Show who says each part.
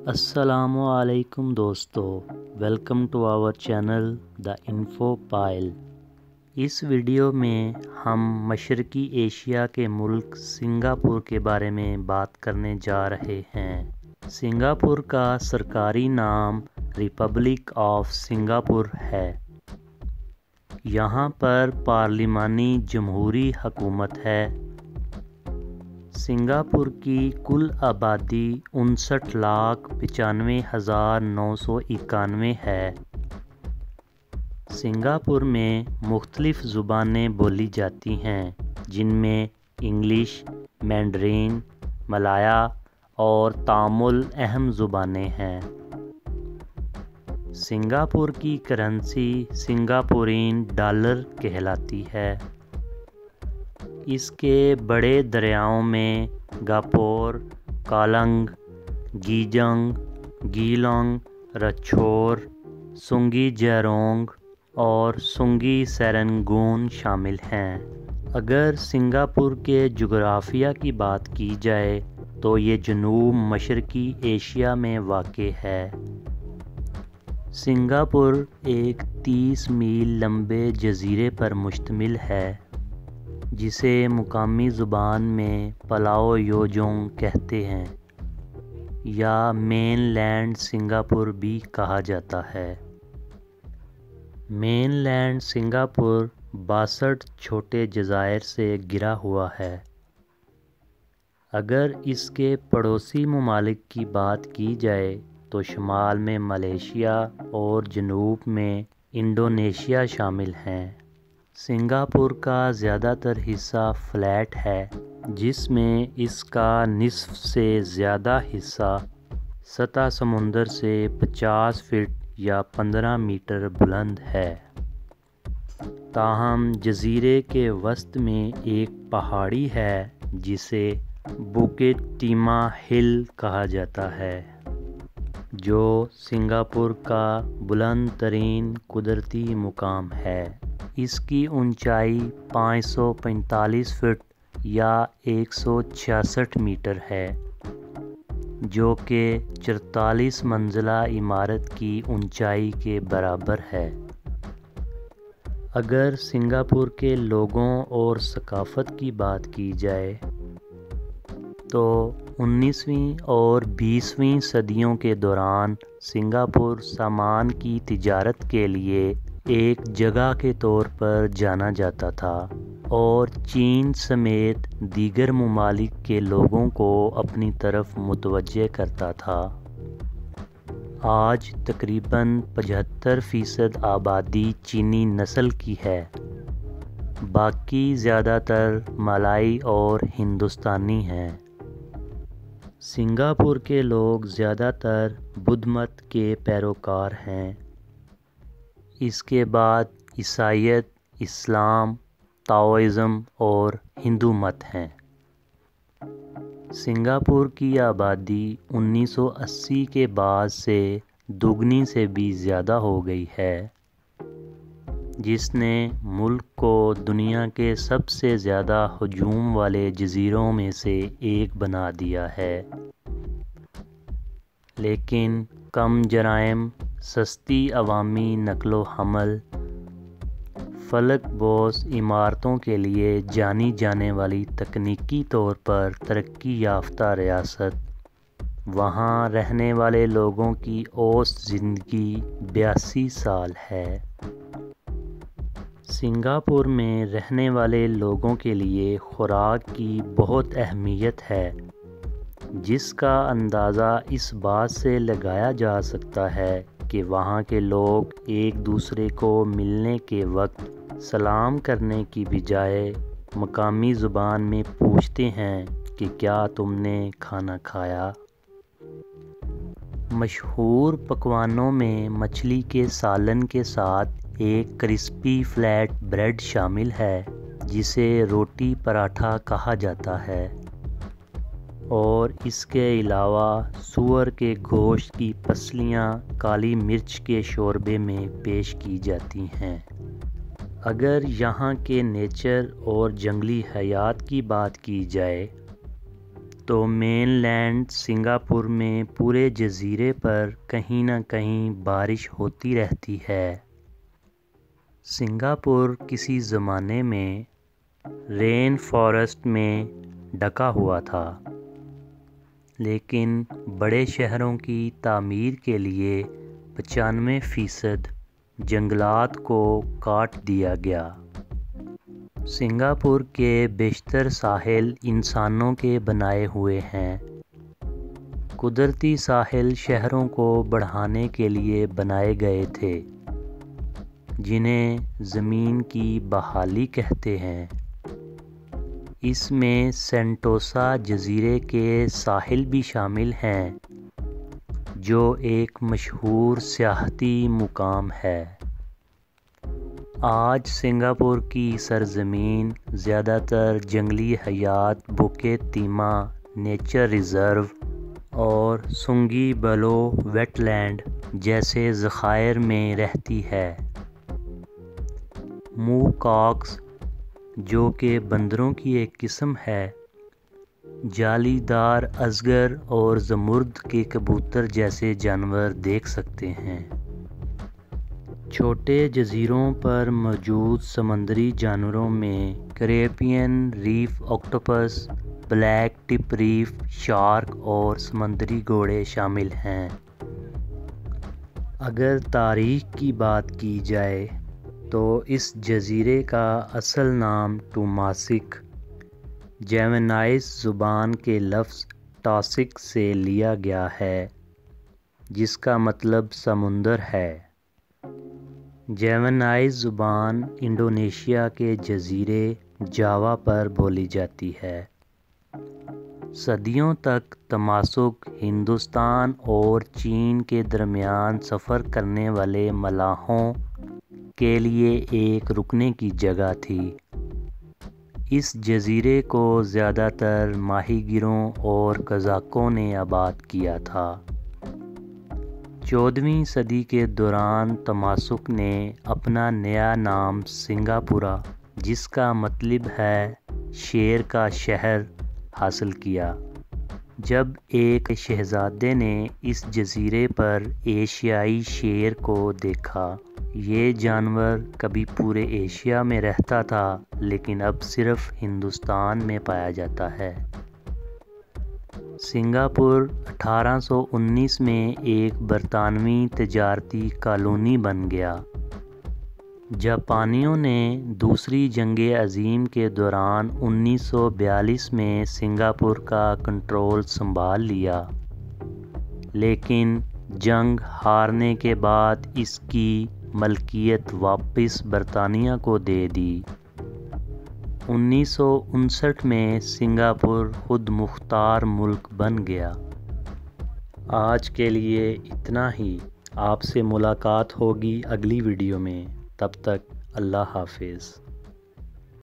Speaker 1: السلام علیکم دوستو، welcome to our channel the info pile. اس ویڈیو میں ہم مشرقی ایشیا کے ملک سنگاپور کے بارے میں بات کرنے جا رہے ہیں۔ سنگاپور کا سرکاری نام ریپبلک آف سنگاپور ہے۔ یہاں پر پارلیمانی جمہوری حکومت ہے۔ سنگاپور کی کل آبادی 59,95,991 ہے۔ سنگاپور میں مختلف زبانیں بولی جاتی ہیں، جن میں انگلش، مینڈرین، ملایا اور تامل اہم زبانیں ہیں۔ سنگاپور کی کرنسی سنگاپورین ڈالر کہلاتی ہے۔ اس کے بڑے دریاؤں میں گاپور، کالنگ، گیجنگ، گیلونگ، رچھور، سنگی جیرونگ اور سنگی سیرنگون شامل ہیں۔ اگر سنگاپور کے جغرافیہ کی بات کی جائے تو یہ جنوب مشرقی ایشیا میں واقع ہے۔ سنگاپور ایک 30 میل لمبے جزیرے پر مشتمل ہے، جسے مقامی زبان میں پلاو یوجونگ کہتے ہیں یا مین لینڈ سنگاپور بھی کہا جاتا ہے۔ مین لینڈ سنگاپور 62 چھوٹے جزائر سے گھرا ہوا ہے۔ اگر اس کے پڑوسی ممالک کی بات کی جائے تو شمال میں ملیشیا اور جنوب میں انڈونیشیا شامل ہیں۔ سنگاپور کا زیادہ تر حصہ فلیٹ ہے، جس میں اس کا نصف سے زیادہ حصہ سطح سمندر سے 50 فٹ یا 15 میٹر بلند ہے۔ تاہم جزیرے کے وسط میں ایک پہاڑی ہے جسے بukit Timah ہل کہا جاتا ہے، جو سنگاپور کا بلند ترین قدرتی مقام ہے۔ اس کی اونچائی 545 فٹ یا 166 میٹر ہے، جو کہ 44 منزلہ عمارت کی اونچائی کے برابر ہے۔ اگر سنگاپور کے لوگوں اور ثقافت کی بات کی جائے تو 19ویں اور 20ویں صدیوں کے دوران سنگاپور سامان کی تجارت کے لیے ایک جگہ کے طور پر جانا جاتا تھا اور چین سمیت دیگر ممالک کے لوگوں کو اپنی طرف متوجہ کرتا تھا۔ آج تقریباً 75% آبادی چینی نسل کی ہے، باقی زیادہ تر ملائی اور ہندوستانی ہیں۔ سنگاپور کے لوگ زیادہ تر بدھ مت کے پیروکار ہیں۔ اس کے بعد عیسائیت، اسلام، تاؤزم اور ہندو مت ہیں۔ سنگاپور کی آبادی 1980 کے بعد سے دوگنی سے بھی زیادہ ہو گئی ہے، جس نے ملک کو دنیا کے سب سے زیادہ ہجوم والے جزیروں میں سے ایک بنا دیا ہے۔ لیکن کم جرائم، سستی عوامی نقل و حمل، فلک بوس عمارتوں کے لیے جانی جانے والی تکنیکی طور پر ترقی یافتہ ریاست، وہاں رہنے والے لوگوں کی اوسط زندگی 82 سال ہے۔ سنگاپور میں رہنے والے لوگوں کے لیے خوراک کی بہت اہمیت ہے، جس کا اندازہ اس بات سے لگایا جا سکتا ہے کہ وہاں کے لوگ ایک دوسرے کو ملنے کے وقت سلام کرنے کی بجائے مقامی زبان میں پوچھتے ہیں کہ کیا تم نے کھانا کھایا؟ مشہور پکوانوں میں مچھلی کے سالن کے ساتھ ایک کرسپی فلیٹ بریڈ شامل ہے، جسے روٹی پراٹھا کہا جاتا ہے، اور اس کے علاوہ سور کے گوشت کی پسلیاں کالی مرچ کے شوربے میں پیش کی جاتی ہیں۔ اگر یہاں کے نیچر اور جنگلی حیات کی بات کی جائے تو مین لینڈ سنگاپور میں پورے جزیرے پر کہیں نہ کہیں بارش ہوتی رہتی ہے۔ سنگاپور کسی زمانے میں رین فارسٹ میں ڈھکا ہوا تھا، لیکن بڑے شہروں کی تعمیر کے لیے 95% جنگلات کو کاٹ دیا گیا۔ سنگاپور کے بیشتر ساحل انسانوں کے بنائے ہوئے ہیں۔ قدرتی ساحل شہروں کو بڑھانے کے لیے بنائے گئے تھے، جنہیں زمین کی بحالی کہتے ہیں۔ اس میں سینٹوسا جزیرے کے ساحل بھی شامل ہیں، جو ایک مشہور سیاحتی مقام ہے۔ آج سنگاپور کی سرزمین زیادہ تر جنگلی حیات بوکیت تیما نیچر ریزرو اور سنگی بلو ویٹ لینڈ جیسے ذخائر میں رہتی ہے۔ موکاکس، جو کہ بندروں کی ایک قسم ہے، جالی دار ازگر اور زمرد کے کبوتر جیسے جانور دیکھ سکتے ہیں۔ چھوٹے جزیروں پر موجود سمندری جانوروں میں کریبین ریف آکٹوپس، بلیک ٹپ ریف شارک اور سمندری گھوڑے شامل ہیں۔ اگر تاریخ کی بات کی جائے تو اس جزیرے کا اصل نام ٹوماسک جیونائز زبان کے لفظ ٹاسک سے لیا گیا ہے، جس کا مطلب سمندر ہے۔ جیونائز زبان انڈونیشیا کے جزیرے جاوا پر بولی جاتی ہے۔ صدیوں تک تماسک ہندوستان اور چین کے درمیان سفر کرنے والے ملاحوں کے لیے ایک رکنے کی جگہ تھی۔ اس جزیرے کو زیادہ تر ماہی گیروں اور قزاقوں نے آباد کیا تھا۔ 14ویں صدی کے دوران تماسک نے اپنا نیا نام سنگاپورا، جس کا مطلب ہے شیر کا شہر، حاصل کیا۔ جب ایک شہزادے نے اس جزیرے پر ایشیائی شیر کو دیکھا۔ یہ جانور کبھی پورے ایشیا میں رہتا تھا، لیکن اب صرف ہندوستان میں پایا جاتا ہے۔ سنگاپور 1819 میں ایک برطانوی تجارتی کالونی بن گیا۔ جاپانیوں نے دوسری جنگ عظیم کے دوران 1942 میں سنگاپور کا کنٹرول سنبھال لیا، لیکن جنگ ہارنے کے بعد اس کی ملکیت واپس برطانیہ کو دے دی۔ 1959 میں سنگاپور خود مختار ملک بن گیا۔ آج کے لیے اتنا ہی۔ آپ سے ملاقات ہوگی اگلی ویڈیو میں۔ تب تک اللہ حافظ۔